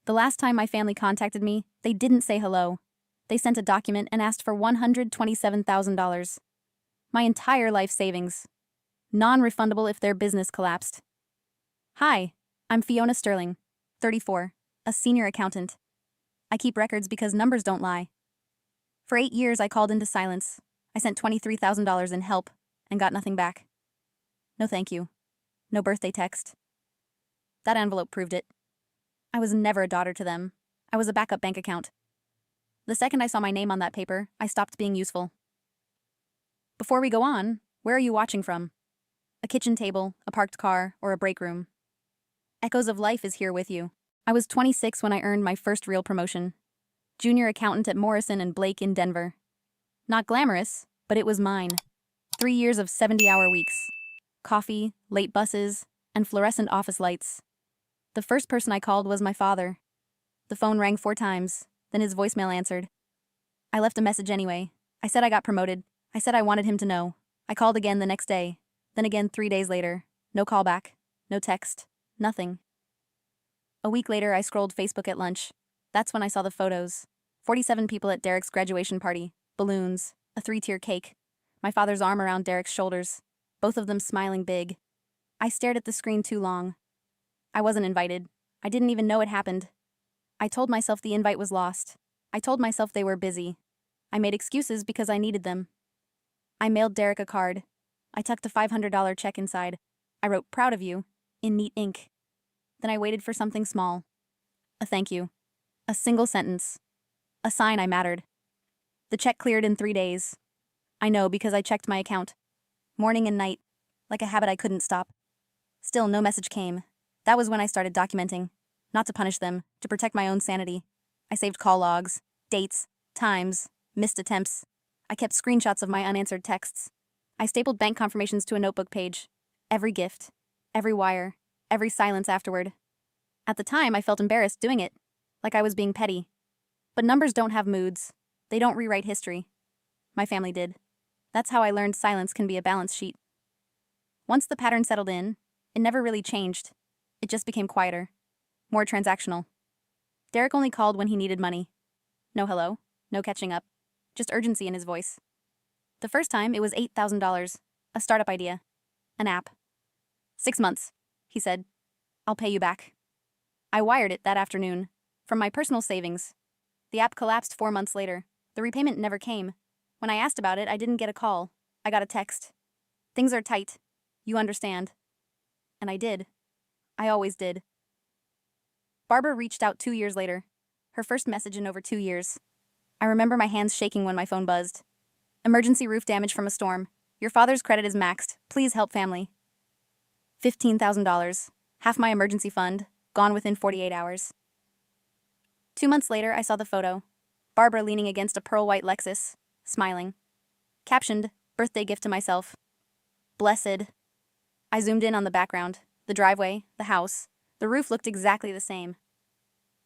The last time my family contacted me, they didn't say hello. They sent a document and asked for $127,000. My entire life savings. Non-refundable if their business collapsed. Hi, I'm Fiona Sterling, 34, a senior accountant. I keep records because numbers don't lie. For 8 years, I called into silence. I sent $23,000 in help and got nothing back. No thank you. No birthday text. That envelope proved it. I was never a daughter to them. I was a backup bank account. The second I saw my name on that paper, I stopped being useful. Before we go on, where are you watching from? A kitchen table, a parked car, or a break room? Echoes of Life is here with you. I was 26 when I earned my first real promotion. Junior accountant at Morrison and Blake in Denver. Not glamorous, but it was mine. 3 years of 70-hour weeks. Coffee, late buses, and fluorescent office lights. The first person I called was my father. The phone rang 4 times, then his voicemail answered. I left a message anyway. I said I got promoted. I said I wanted him to know. I called again the next day, then again 3 days later. No callback, no text, nothing. A week later, I scrolled Facebook at lunch. That's when I saw the photos. 47 people at Derek's graduation party, balloons, a 3-tier cake, my father's arm around Derek's shoulders, both of them smiling big. I stared at the screen too long. I wasn't invited. I didn't even know it happened. I told myself the invite was lost. I told myself they were busy. I made excuses because I needed them. I mailed Derek a card. I tucked a $500 check inside. I wrote, "Proud of you," in neat ink. Then I waited for something small. A thank you. A single sentence. A sign I mattered. The check cleared in 3 days. I know because I checked my account. Morning and night, like a habit I couldn't stop. Still, no message came. That was when I started documenting. Not to punish them, to protect my own sanity. I saved call logs, dates, times, missed attempts. I kept screenshots of my unanswered texts. I stapled bank confirmations to a notebook page. Every gift, every wire, every silence afterward. At the time, I felt embarrassed doing it, like I was being petty. But numbers don't have moods. They don't rewrite history. My family did. That's how I learned silence can be a balance sheet. Once the pattern settled in, it never really changed. It just became quieter, more transactional. Derek only called when he needed money. No hello, no catching up, just urgency in his voice. The first time, it was $8,000, a startup idea, an app. 6 months, he said. I'll pay you back. I wired it that afternoon, from my personal savings. The app collapsed 4 months later. The repayment never came. When I asked about it, I didn't get a call. I got a text. Things are tight. You understand. And I did. I always did. Barbara reached out 2 years later. Her first message in over 2 years. I remember my hands shaking when my phone buzzed. Emergency roof damage from a storm. Your father's credit is maxed. Please help family. $15,000. Half my emergency fund. Gone within 48 hours. 2 months later, I saw the photo. Barbara leaning against a pearl-white Lexus, smiling. Captioned, "Birthday gift to myself." Blessed. I zoomed in on the background. The driveway, the house. The roof looked exactly the same.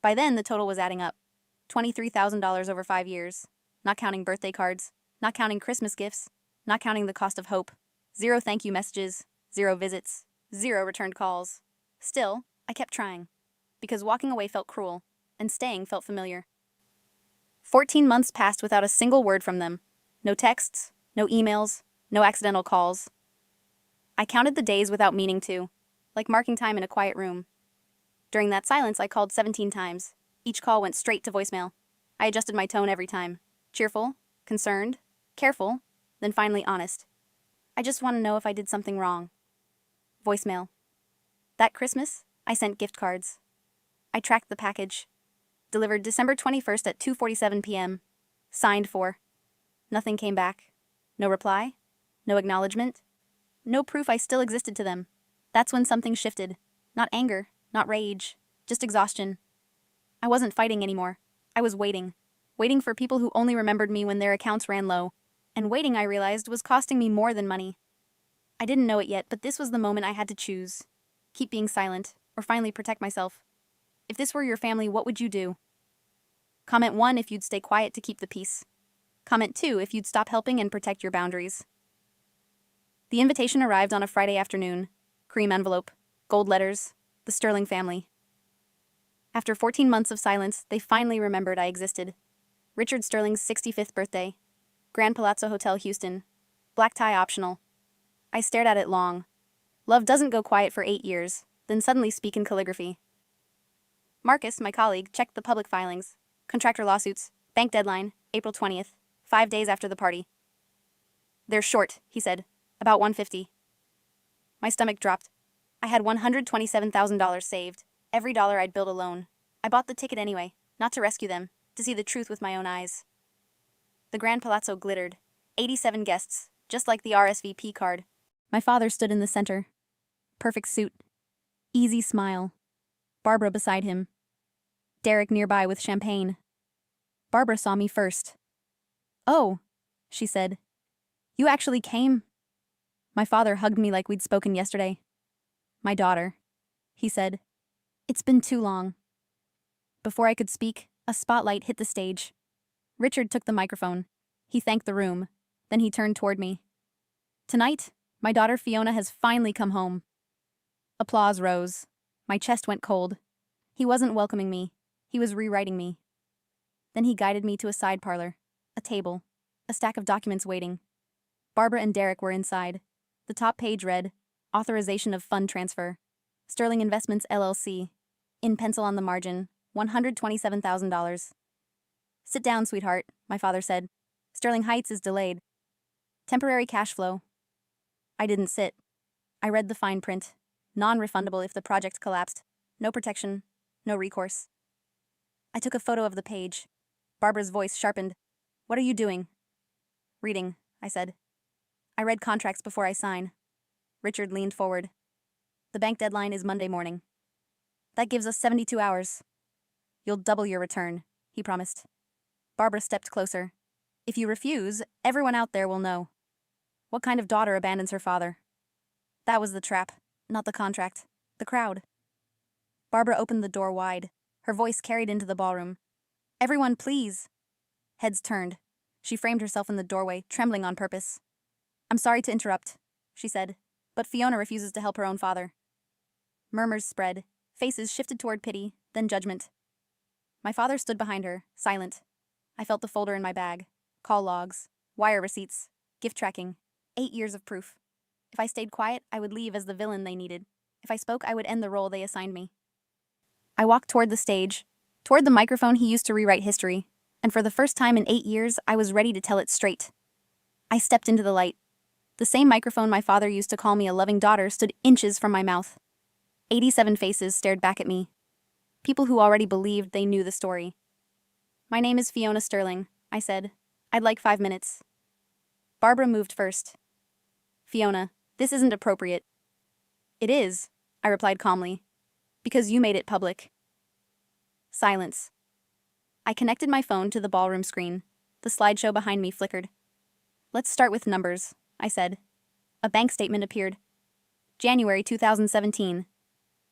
By then, the total was adding up. $23,000 over 5 years. Not counting birthday cards. Not counting Christmas gifts. Not counting the cost of hope. 0 thank you messages. 0 visits. 0 returned calls. Still, I kept trying. Because walking away felt cruel. And staying felt familiar. 14 months passed without a single word from them. No texts, no emails, no accidental calls. I counted the days without meaning to, like marking time in a quiet room. During that silence, I called 17 times. Each call went straight to voicemail. I adjusted my tone every time. Cheerful, concerned, careful, then finally honest. I just want to know if I did something wrong. Voicemail. That Christmas, I sent gift cards. I tracked the package. Delivered December 21st at 2:47 p.m. Signed for. Nothing came back. No reply. No acknowledgement. No proof I still existed to them. That's when something shifted. Not anger, not rage, just exhaustion. I wasn't fighting anymore. I was waiting. Waiting for people who only remembered me when their accounts ran low. And waiting, I realized, was costing me more than money. I didn't know it yet, but this was the moment I had to choose. Keep being silent, or finally protect myself. If this were your family, what would you do? Comment 1 if you'd stay quiet to keep the peace. Comment 2 if you'd stop helping and protect your boundaries. The invitation arrived on a Friday afternoon. Cream envelope, gold letters, the Sterling family. After 14 months of silence, they finally remembered I existed. Richard Sterling's 65th birthday. Grand Palazzo Hotel, Houston. Black tie optional. I stared at it long. Love doesn't go quiet for 8 years, then suddenly speak in calligraphy. Marcus, my colleague, checked the public filings. Contractor lawsuits. Bank deadline, April 20th. 5 days after the party. They're short, he said. About $150. My stomach dropped. I had $127,000 saved. Every dollar I'd build alone. I bought the ticket anyway, not to rescue them, to see the truth with my own eyes. The Grand Palazzo glittered. 87 guests, just like the RSVP card. My father stood in the center. Perfect suit. Easy smile. Barbara beside him. Derek nearby with champagne. Barbara saw me first. "Oh," she said. "You actually came?" My father hugged me like we'd spoken yesterday. "My daughter," he said. "It's been too long." Before I could speak, a spotlight hit the stage. Richard took the microphone. He thanked the room. Then he turned toward me. "Tonight, my daughter Fiona has finally come home." Applause rose. My chest went cold. He wasn't welcoming me. He was rewriting me. Then he guided me to a side parlor, a table, a stack of documents waiting. Barbara and Derek were inside. The top page read, "Authorization of Fund Transfer. Sterling Investments LLC." In pencil on the margin, $127,000. "Sit down, sweetheart," my father said. "Sterling Heights is delayed. Temporary cash flow." I didn't sit. I read the fine print. Non-refundable if the project collapsed. No protection. No recourse. I took a photo of the page. Barbara's voice sharpened. "What are you doing?" "Reading," I said. "I read contracts before I sign." Richard leaned forward. "The bank deadline is Monday morning. That gives us 72 hours. You'll double your return," he promised. Barbara stepped closer. "If you refuse, everyone out there will know. What kind of daughter abandons her father?" That was the trap, not the contract. The crowd. Barbara opened the door wide. Her voice carried into the ballroom. "Everyone, please." Heads turned. She framed herself in the doorway, trembling on purpose. "I'm sorry to interrupt," she said, "but Fiona refuses to help her own father." Murmurs spread. Faces shifted toward pity, then judgment. My father stood behind her, silent. I felt the folder in my bag. Call logs, wire receipts, gift tracking, 8 years of proof. If I stayed quiet, I would leave as the villain they needed. If I spoke, I would end the role they assigned me. I walked toward the stage, toward the microphone he used to rewrite history, and for the first time in 8 years, I was ready to tell it straight. I stepped into the light. The same microphone my father used to call me a loving daughter stood inches from my mouth. 87 faces stared back at me. People who already believed they knew the story. "My name is Fiona Sterling," I said. "I'd like 5 minutes." Barbara moved first. "Fiona, this isn't appropriate." "It is," I replied calmly, "because you made it public." Silence. I connected my phone to the ballroom screen. The slideshow behind me flickered. "Let's start with numbers," I said. A bank statement appeared. January 2017.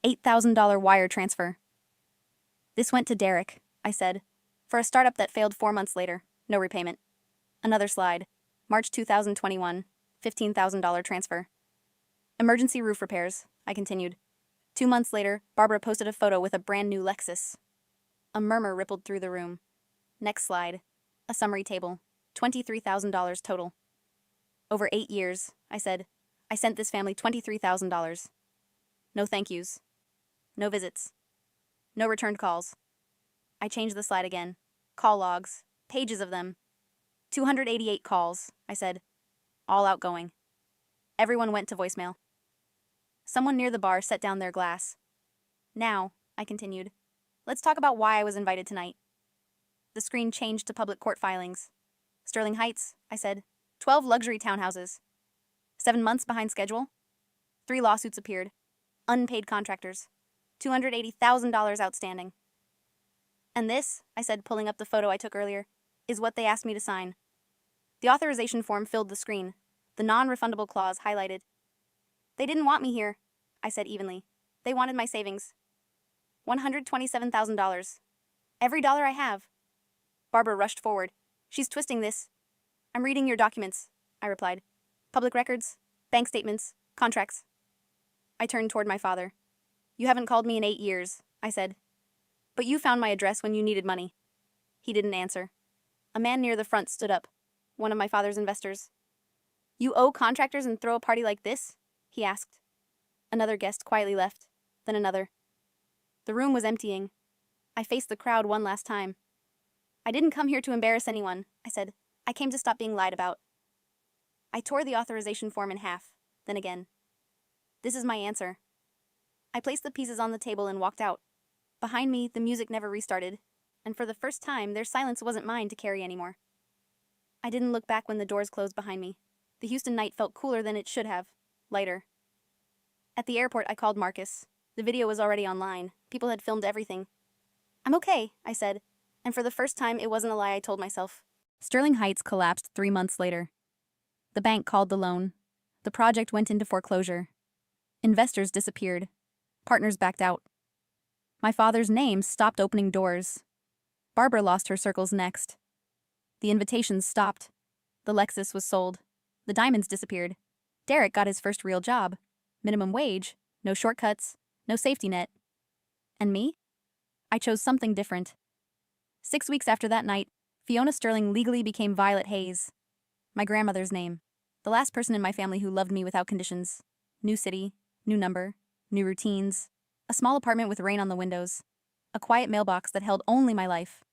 $8,000 wire transfer. "This went to Derek," I said. "For a startup that failed 4 months later. No repayment." Another slide. March 2021. $15,000 transfer. "Emergency roof repairs," I continued. 2 months later, Barbara posted a photo with a brand new Lexus. A murmur rippled through the room. Next slide. A summary table. $23,000 total. "Over 8 years," I said. "I sent this family $23,000. No thank yous. No visits. No returned calls." I changed the slide again. Call logs. Pages of them. 288 calls, I said. All outgoing. Everyone went to voicemail. Someone near the bar set down their glass. "Now," I continued, "let's talk about why I was invited tonight." The screen changed to public court filings. "Sterling Heights," I said. 12 luxury townhouses. 7 months behind schedule. 3 lawsuits appeared. Unpaid contractors. $280,000 outstanding. "And this," I said, pulling up the photo I took earlier, "is what they asked me to sign." The authorization form filled the screen. The non-refundable clause highlighted. "They didn't want me here," I said evenly. "They wanted my savings. $127,000. Every dollar I have." Barbara rushed forward. "She's twisting this." "I'm reading your documents," I replied. "Public records, bank statements, contracts." I turned toward my father. "You haven't called me in 8 years," I said. But you found my address when you needed money. He didn't answer. A man near the front stood up, one of my father's investors. You owe contractors and throw a party like this? He asked. Another guest quietly left, then another. The room was emptying. I faced the crowd one last time. I didn't come here to embarrass anyone, I said. I came to stop being lied about. I tore the authorization form in half, then again. This is my answer. I placed the pieces on the table and walked out. Behind me, the music never restarted, and for the first time, their silence wasn't mine to carry anymore. I didn't look back when the doors closed behind me. The Houston night felt cooler than it should have, lighter. At the airport, I called Marcus. The video was already online. People had filmed everything. I'm okay, I said, and for the first time, it wasn't a lie I told myself. Sterling Heights collapsed 3 months later. The bank called the loan. The project went into foreclosure. Investors disappeared. Partners backed out. My father's name stopped opening doors. Barbara lost her circles next. The invitations stopped. The Lexus was sold. The diamonds disappeared. Derek got his first real job. Minimum wage, no shortcuts, no safety net. And me? I chose something different. 6 weeks after that night, Fiona Sterling legally became Violet Hayes. My grandmother's name. The last person in my family who loved me without conditions. New city, new number, new routines. A small apartment with rain on the windows. A quiet mailbox that held only my life.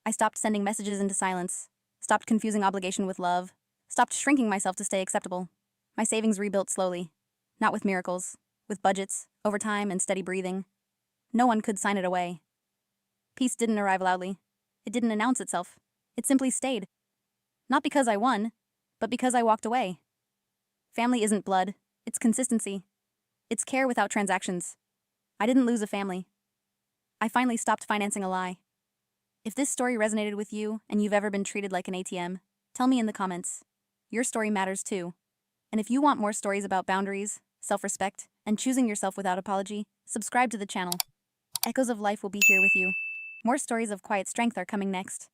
I stopped sending messages into silence. Stopped confusing obligation with love. Stopped shrinking myself to stay acceptable. My savings rebuilt slowly. Not with miracles. With budgets, overtime, and steady breathing. No one could sign it away. Peace didn't arrive loudly. It didn't announce itself. It simply stayed. Not because I won, but because I walked away. Family isn't blood. It's consistency. It's care without transactions. I didn't lose a family. I finally stopped financing a lie. If this story resonated with you and you've ever been treated like an ATM, tell me in the comments. Your story matters too. And if you want more stories about boundaries, self-respect, and choosing yourself without apology, subscribe to the channel. Echoes of Life will be here with you. More stories of quiet strength are coming next.